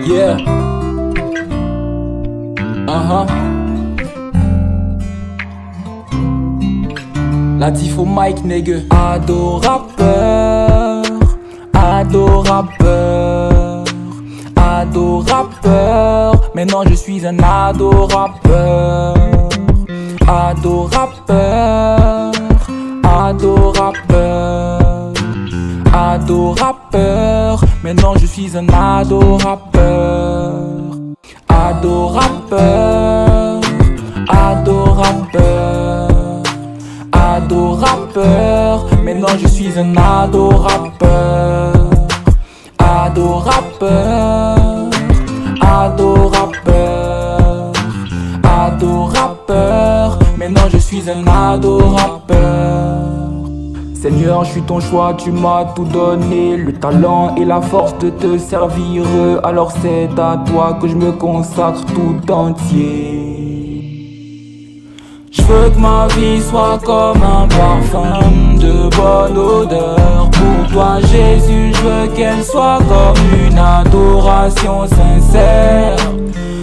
Yeah. Latif au mic, nigga. Adorapeur, adorapeur, adorapeur. Maintenant je suis un adorapeur. Adorapeur, adorapeur, adorapeur. Maintenant je suis un adorapeur. Adorapeur, adorapeur, adorapeur. Maintenant je suis un adorapeur. Adorapeur, adorapeur, adorapeur. Maintenant je suis un adorapeur. Seigneur, je suis ton choix, tu m'as tout donné, le talent et la force de te servir. Alors c'est à toi que je me consacre tout entier. Je veux que ma vie soit comme un parfum de bonne odeur. Pour toi Jésus, je veux qu'elle soit comme une adoration sincère.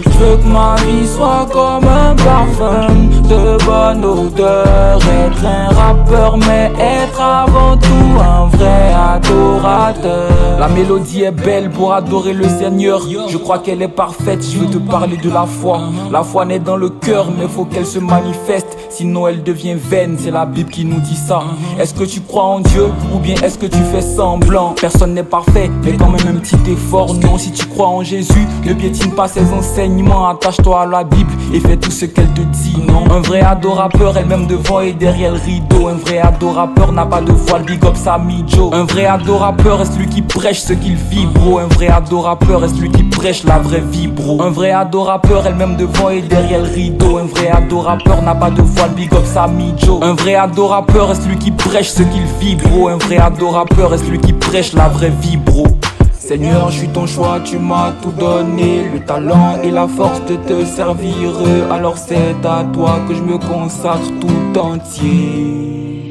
Je veux que ma vie soit comme un parfum de bonne odeur. Être un rappeur mais être avant tout un vrai adorateur. La mélodie est belle pour adorer le Seigneur. Je crois qu'elle est parfaite, je veux te parler de la foi. La foi naît dans le cœur mais faut qu'elle se manifeste, sinon elle devient vaine, c'est la Bible qui nous dit ça. Est-ce que tu crois en Dieu ou bien est-ce que tu fais semblant? Personne n'est parfait mais quand même un petit effort. Non, si tu crois en Jésus, ne piétine pas ses enseignements. Attache-toi à la Bible et fais tout ce qu'elle te dit, non. Un vrai adorapeur est même devant et derrière le rideau. Un vrai adorapeur n'a pas de voile, big up Sammy Joe. Un vrai adorapeur est celui qui prêche ce qu'il vit, bro. Un vrai adorapeur est celui qui prêche la vraie vie, bro. Un vrai adorapeur est même devant et derrière le rideau. Un vrai adorapeur n'a pas de voile, big up Sammy Joe. Un vrai adorapeur est celui qui prêche ce qu'il vit, bro. Un vrai adorapeur est celui qui prêche la vraie vie, bro. Seigneur, je suis ton choix, tu m'as tout donné, le talent et la force de te servir. Alors c'est à toi que je me consacre tout entier.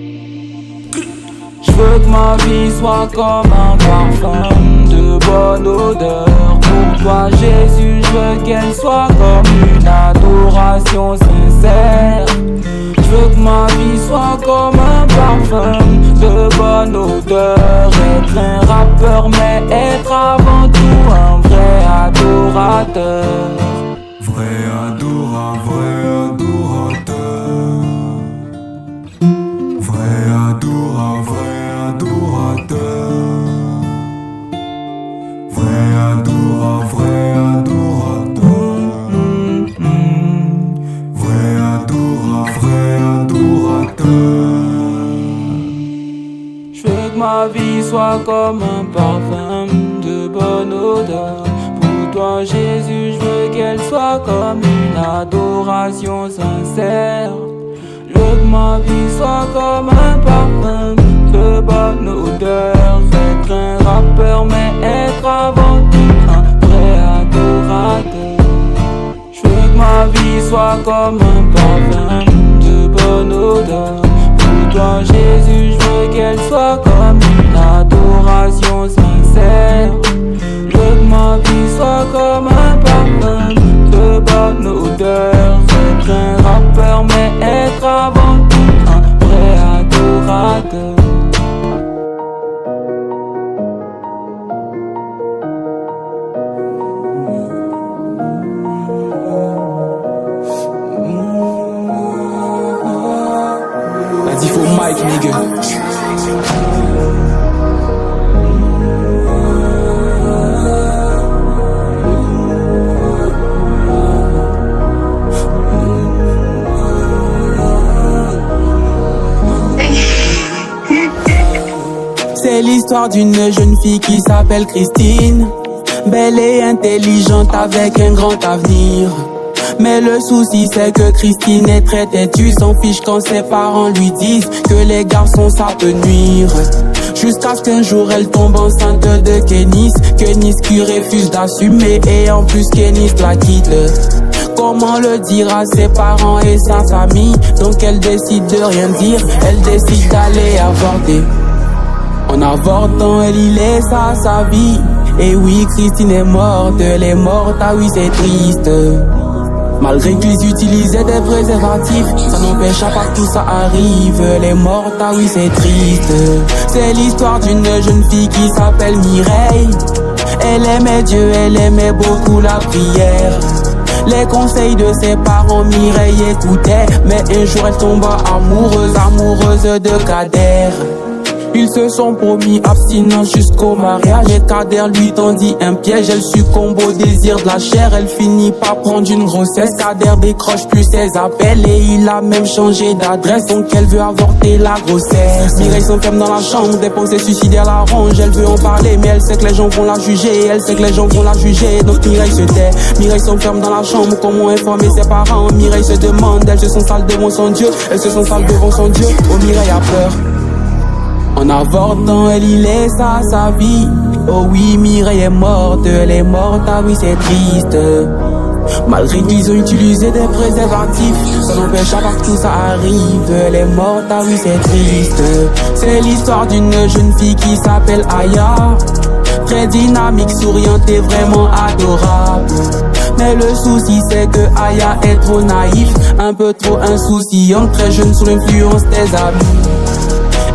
Je veux que ma vie soit comme un parfum de bonne odeur. Pour toi Jésus, je veux qu'elle soit comme une adoration sincère. Je veux que ma vie soit comme un parfum de bonne odeur. Être un rappeur mais être avant tout un vrai adorateur. Vrai adorateur. Vrai adorateur. Vrai adorateur. Vrai adorateur. Je veux que ma vie soit comme un parfum de bonne odeur. Pour toi Jésus, je veux qu'elle soit comme une adoration sincère. Je veux que ma vie soit comme un parfum de bonne odeur. Être un rappeur mais être avant tout un vrai adorateur. Je veux que ma vie soit comme un parfum de bonne odeur. Pour toi Jésus, je veux qu'elle soit comme une adoration sincère. Je veux que ma vie soit comme un parfum de bonne odeur. Être un rappeur mais être avant tout un vrai adorateur. Latif au mic, nigga. C'est l'histoire d'une jeune fille qui s'appelle Christine, belle et intelligente avec un grand avenir. Mais le souci c'est que Christine est très têtue, s'en fiche quand ses parents lui disent que les garçons ça peut nuire. Jusqu'à ce qu'un jour elle tombe enceinte de Kenis, Kenis qui refuse d'assumer et en plus Kenis la quitte. Comment le dire à ses parents et sa famille? Donc elle décide de rien dire, elle décide d'aller avorter. En avortant, elle y laissa sa vie. Et oui, Christine est morte, elle est morte, ah oui c'est triste. Malgré qu'ils utilisaient des préservatifs, ça n'empêche pas que tout ça arrive. Elle est morte, ah oui c'est triste. C'est l'histoire d'une jeune fille qui s'appelle Mireille. Elle aimait Dieu, elle aimait beaucoup la prière. Les conseils de ses parents, Mireille écoutait. Mais un jour elle tomba amoureuse de Kader. Ils se sont promis abstinence jusqu'au mariage. Et Kader lui tendit un piège. Elle succombe au désir de la chair. Elle finit par prendre une grossesse. Kader décroche plus ses appels. Et il a même changé d'adresse. Donc elle veut avorter la grossesse. Mireille s'enferme dans la chambre. Des pensées suicidaires la rongent. Elle veut en parler mais elle sait que les gens vont la juger. Elle sait que les gens vont la juger. Donc Mireille se tait. Mireille s'enferme dans la chambre. Comment informer ses parents? Mireille se demande. Elles se sont sales devant son Dieu. Elles se sont sales devant son Dieu. Oh Mireille a peur. En avortant, elle y laisse sa vie. Oh oui, Mireille est morte, elle est morte, ah oui c'est triste. Malgré qu'ils ont utilisé des préservatifs, ça n'empêche pas que tout ça arrive. Elle est morte, ah oui c'est triste. C'est l'histoire d'une jeune fille qui s'appelle Aya. Très dynamique, souriante et vraiment adorable. Mais le souci c'est que Aya est trop naïf, un peu trop insouciante, très jeune sous l'influence des amis.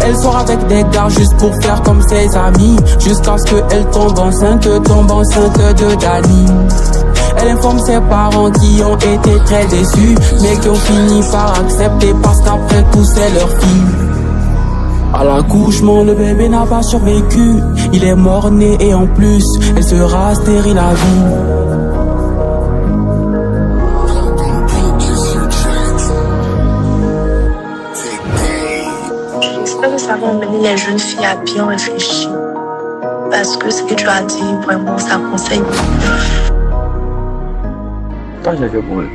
Elle sort avec des gars juste pour faire comme ses amis, jusqu'à ce qu'elle tombe enceinte de Dani. Elle informe ses parents qui ont été très déçus, mais qui ont fini par accepter parce qu'après tout c'est leur fille. À l'accouchement, le bébé n'a pas survécu, il est mort-né et en plus, elle sera stérile à vie. J'espère que ça va emmener les jeunes filles à bien réfléchir. Parce que ce que tu as dit, vraiment, ça conseille. Toi, j'ai quel problème?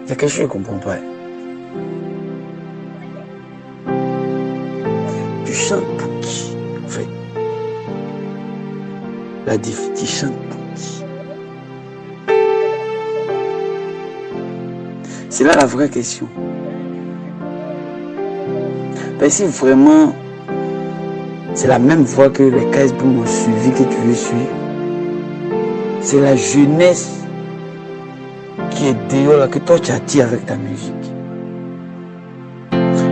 C'est quelque chose que je ne comprends pas. Tu chantes pour qui, en fait? La diff, tu chantes pour qui? C'est là la vraie question. Ben, si vraiment c'est la même voie que les KSB m'ont suivi, que tu veux suivre, c'est la jeunesse qui est dehors là, que toi tu attires avec ta musique.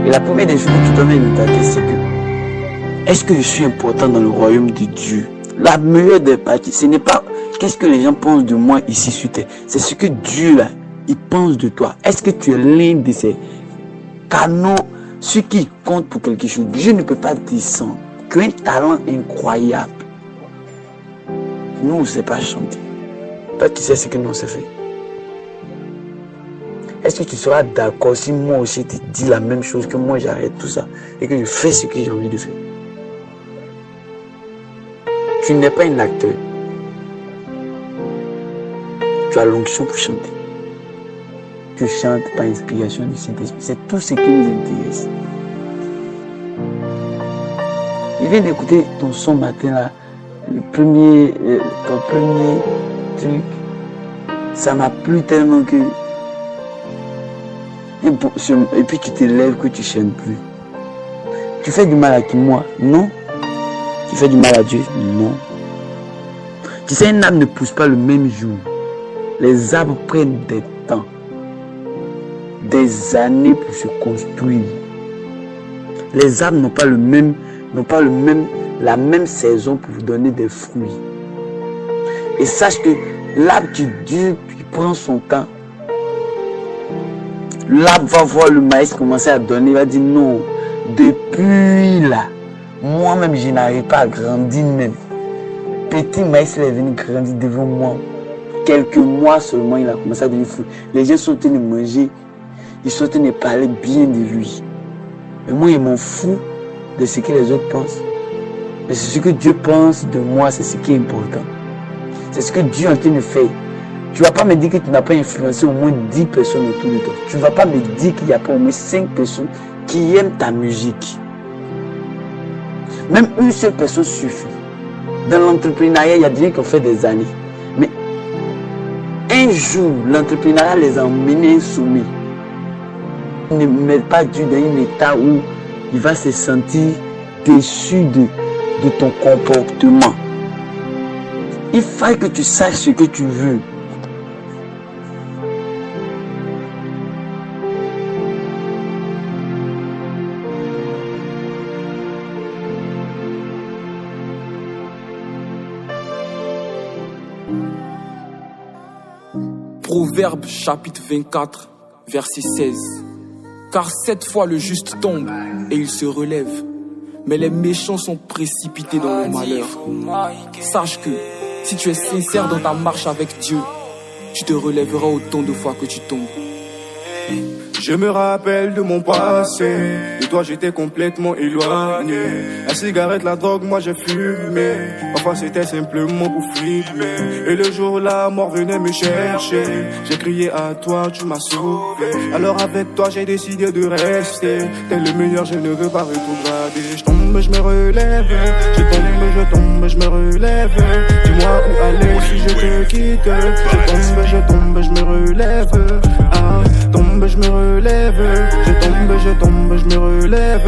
Et la première des choses que tu dois mettre dans ta tête, c'est que est-ce que je suis important dans le royaume de Dieu? La meilleure des parties, ce n'est pas qu'est-ce que les gens pensent de moi ici sur terre, c'est ce que Dieu là, il pense de toi. Est-ce que tu es l'un de ces canaux, ceux qui comptent pour quelque chose? Dieu ne peut pas descendre. Tu as un talent incroyable. Nous, on ne sait pas chanter. Toi, tu sais ce que nous, on sait faire. Est-ce que tu seras d'accord si moi aussi tu dis la même chose, que moi j'arrête tout ça et que je fais ce que j'ai envie de faire? Tu n'es pas un acteur. Tu as l'onction pour chanter. Tu chantes par inspiration du Saint-Esprit. C'est tout ce qui nous intéresse. Je viens d'écouter ton son matin là, ton premier truc. Ça m'a plu tellement que... Et puis tu te lèves que tu chantes plus. Tu fais du mal à qui? Moi? Non. Tu fais du mal à Dieu? Non. Tu sais, un arbre ne pousse pas le même jour. Les arbres prennent des temps, des années pour se construire. Les arbres n'ont pas la même saison pour vous donner des fruits. Et sache que l'arbre qui dure, qui prend son temps, l'arbre va voir le maïs commencer à donner, il va dire non, depuis là, moi-même je n'arrive pas à grandir même. Petit maïs il est venu grandir devant moi. Quelques mois seulement, il a commencé à devenir fou. Les gens sont en train de manger, ils sont en train de parler bien de lui. Mais moi, je m'en fous de ce que les autres pensent. Mais c'est ce que Dieu pense de moi, c'est ce qui est important. C'est ce que Dieu est en train de faire. Tu ne vas pas me dire que tu n'as pas influencé au moins 10 personnes autour de toi. Tu ne vas pas me dire qu'il n'y a pas au moins 5 personnes qui aiment ta musique. Même une seule personne suffit. Dans l'entrepreneuriat, il y a des gens qui ont fait des années. Mais un jour, l'entrepreneuriat les a emmenés à un sommet. Ne met pas Dieu dans un état où il va se sentir déçu de ton comportement. Il faut que tu saches ce que tu veux. Proverbe chapitre 24, verset 16. Car 7 fois le juste tombe et il se relève, mais les méchants sont précipités dans le malheur. Sache que si tu es sincère dans ta marche avec Dieu, tu te relèveras autant de fois que tu tombes. Je me rappelle de mon passé, de toi j'étais complètement éloigné. La cigarette, la drogue, moi j'ai fumé. Parfois c'était simplement pour fumer. Et le jour la mort venait me chercher, j'ai crié à toi, tu m'as sauvé. Alors avec toi j'ai décidé de rester. T'es le meilleur, je ne veux pas rétrograder. Je tombe, je me relève. Je tombe, je me relève. Dis-moi où aller si je te quitte. Je tombe, je me relève. Ah, tombe, je me relève. Je tombe, je me relève.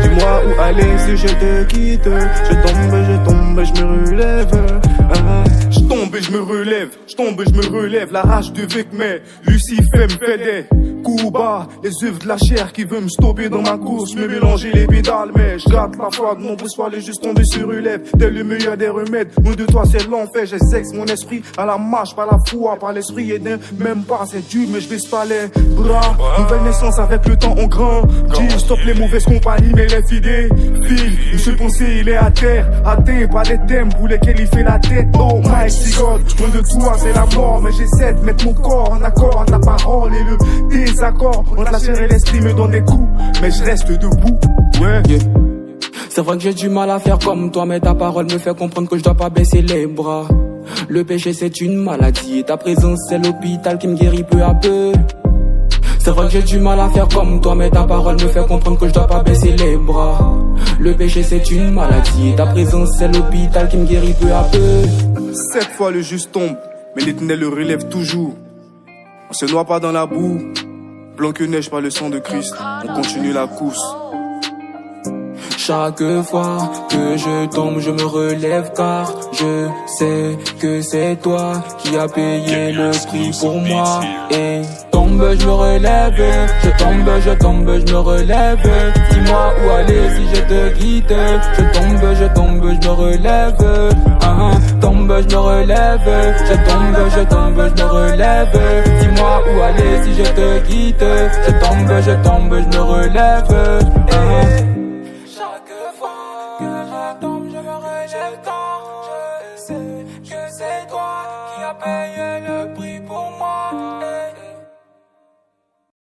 Dis-moi où aller si je te quitte. Je tombe, je me relève. Je tombe et je me relève, je tombe et je me relève. La rage de Vecmé, Lucifer me fait des coups bas. Les œufs de la chair qui veulent me stopper dans ma course, me mélanger les pédales. Mais je garde la foi de nombreuses fois, les juste tomber se relève. T'es le meilleur des remèdes, moi de toi c'est l'enfer. J'exerce mon esprit à la marche, par la foi, par l'esprit et d'un. Même pas c'est dur, mais je baisse pas les bras. Nouvelle naissance avec le temps on grandit. Stop les mauvaises compagnies, mais les fidèles file. Monsieur pensé il est à terre, atteint par des thèmes pour lesquels il fait la tête. Oh my God, loin de toi c'est la mort, mais j'essaie de mettre mon corps en accord à ta parole. Et le désaccord entre la chair et l'esprit me donne des coups, mais je reste debout. Ouais. Yeah. C'est vrai que j'ai du mal à faire comme toi, mais ta parole me fait comprendre que je dois pas baisser les bras. Le péché c'est une maladie et ta présence c'est l'hôpital qui me guérit peu à peu. C'est vrai que j'ai du mal à faire comme toi, mais ta parole me fait comprendre que je dois pas baisser les bras. Le péché c'est une maladie et ta présence c'est l'hôpital qui me guérit peu à peu. 7 fois le juste tombe, mais l'Éternel le relève toujours. On se noie pas dans la boue, blanc que neige par le sang de Christ. On continue la course. Chaque fois que je tombe, je me relève car je sais que c'est toi qui as payé le prix pour moi. Et tombe, je me relève, je tombe, je me relève. Dis-moi où aller si je te quitte. Je tombe, je me relève. Tombe, je me relève. Je tombe, je me relève. Dis-moi où aller si je te quitte. Je tombe, je me relève. Chaque fois que je tombe, je me relève car je sais que c'est toi qui as payé le prix.